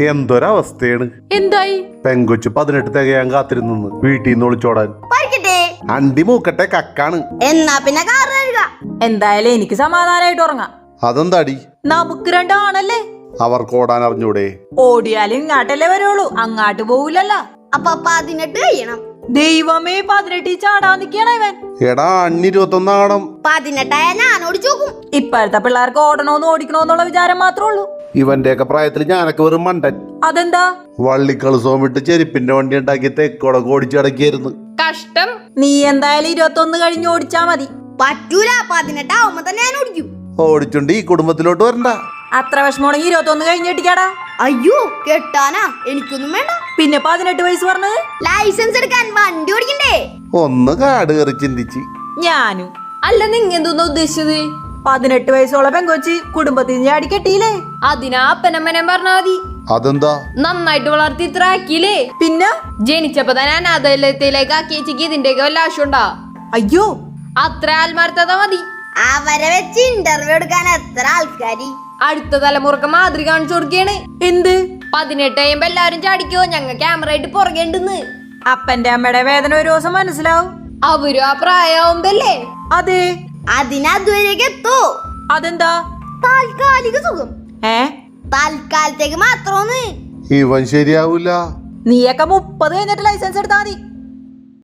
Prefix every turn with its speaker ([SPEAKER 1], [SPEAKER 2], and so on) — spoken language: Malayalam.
[SPEAKER 1] എന്തൊരവസ്ഥയാണ്.
[SPEAKER 2] എന്തായി?
[SPEAKER 1] പെങ്കൊച്ചു 18 തികയാൻ കാത്തിരുന്നു വീട്ടിൽ നിന്ന് ഒളിച്ചോടാൻ. അണ്ടി മൂക്കട്ടെ കക്കാണ്.
[SPEAKER 3] എന്നാ പിന്നെ
[SPEAKER 2] എന്തായാലും എനിക്ക് സമാധാനായിട്ട് ഉറങ്ങാം.
[SPEAKER 1] അതെന്താടി?
[SPEAKER 2] നമുക്ക് രണ്ടാണല്ലേ.
[SPEAKER 1] അവർക്ക് ഓടാൻ അറിഞ്ഞൂടെ?
[SPEAKER 2] ഓടിയാലും ഇങ്ങാട്ടല്ലേ വരുള്ളൂ, അങ്ങാട്ട് പോവില്ലല്ലോ.
[SPEAKER 3] അപ്പൊ 18 കഴിയണം.
[SPEAKER 2] ദൈവമേ, 18 ചാടാൻ നിക്കണ ഇവൻ.
[SPEAKER 1] എടാ, അണ്ണി 21 ആകണം.
[SPEAKER 3] 18 ഞാൻ ഓടിച്ചു നോക്കും.
[SPEAKER 2] ഇപ്പോഴത്തെ പിള്ളേർക്ക് ഓടണോന്ന് ഓടിക്കണോന്നുള്ള വിചാരം മാത്രമേ ഉള്ളൂ.
[SPEAKER 1] ഇവന്റെയൊക്കെ പ്രായത്തിൽ ഞാനൊക്കെ വെറും മണ്ടൻ.
[SPEAKER 2] അതെന്താ?
[SPEAKER 1] വള്ളിക്കളുസവും വിട്ട് ചെരുപ്പിന്റെ വണ്ടി ഉണ്ടാക്കി തെക്കോടൊക്കെ ഓടിച്ചടക്കിയായിരുന്നു.
[SPEAKER 2] കഷ്ടം. നീ എന്തായാലും 21 കഴിഞ്ഞ് ഓടിച്ചാ മതി.
[SPEAKER 3] പറ്റൂല, 18 ആവുമ്പോ തന്നെ ഞാൻ ഓടിക്കും.
[SPEAKER 1] ഓടിച്ചുണ്ട് ഈ കുടുംബത്തിലോട്ട് വരണ്ട.
[SPEAKER 2] അത്ര വിഷമമാണെങ്കിൽ 21 കഴിഞ്ഞ് കെട്ടിക്കാടാ.
[SPEAKER 3] അയ്യോ, കെട്ടാനാ? എനിക്കൊന്നും വേണ്ട.
[SPEAKER 2] പിന്നെ 18 വയസ്സ് പറഞ്ഞത്?
[SPEAKER 3] ലൈസൻസ് എടുക്കാൻ വണ്ടി ഓടിക്കണ്ടേ?
[SPEAKER 1] ഒന്ന് കാട് കയറി ചിന്തിച്ച്.
[SPEAKER 2] ഞാനും.
[SPEAKER 4] അല്ല, നിങ്ങ എന്തോന്നാ ഉദ്ദേശിച്ചത്?
[SPEAKER 2] 18 വയസ്സോളം പെങ്കൊച്ചി കുടുംബത്തിൽ ചാടി കെട്ടിയില്ലേ?
[SPEAKER 4] അതിനാ അപ്പനമ്മനെ പറഞ്ഞാ മതി.
[SPEAKER 1] അതെന്താ?
[SPEAKER 4] നന്നായിട്ട് വളർത്തി ഇത്ര ആക്കിയില്ലേ?
[SPEAKER 2] പിന്നെ
[SPEAKER 4] ജനിച്ചപ്പോ തന്നെ അനാഥലയത്തിലേക്ക് ആക്കിയേക്ക് ഇതിന്റെയൊക്കെ വല്ല ആവശ്യമുണ്ടാ?
[SPEAKER 2] അയ്യോ,
[SPEAKER 4] അത്ര ആത്മാർത്ഥത മതി.
[SPEAKER 3] അവരെ വെച്ച് ഇന്റർവ്യൂ എടുക്കാൻ എത്ര ആൾക്കാരി.
[SPEAKER 4] അടുത്ത തലമുറക്ക് മാതൃക കാണിച്ചു കൊടുക്കുകയാണ്.
[SPEAKER 2] എന്ത്?
[SPEAKER 4] 18 കഴിയുമ്പോ എല്ലാരും ചാടിക്കോ, ഞങ്ങ ക്യാമറ ആയിട്ട് പുറകേണ്ടെന്ന്.
[SPEAKER 2] അപ്പന്റെ അമ്മയുടെ വേദന ഒരു ദിവസം മനസ്സിലാവും.
[SPEAKER 4] അവരും ആ പ്രായമാവുമ്പല്ലേ?
[SPEAKER 2] അതെ.
[SPEAKER 3] അതിനതുവരേക്ക് എത്തോ?
[SPEAKER 2] അതെന്താ?
[SPEAKER 3] താൽക്കാലിക സുഖം. തൽക്കാലത്തേക്ക് മാത്രമൊന്ന്.
[SPEAKER 1] ഇവൻ ശരിയാവൂല.
[SPEAKER 2] നീയൊക്കെ 30 കഴിഞ്ഞിട്ട് ലൈസൻസ് എടുത്താ മതി.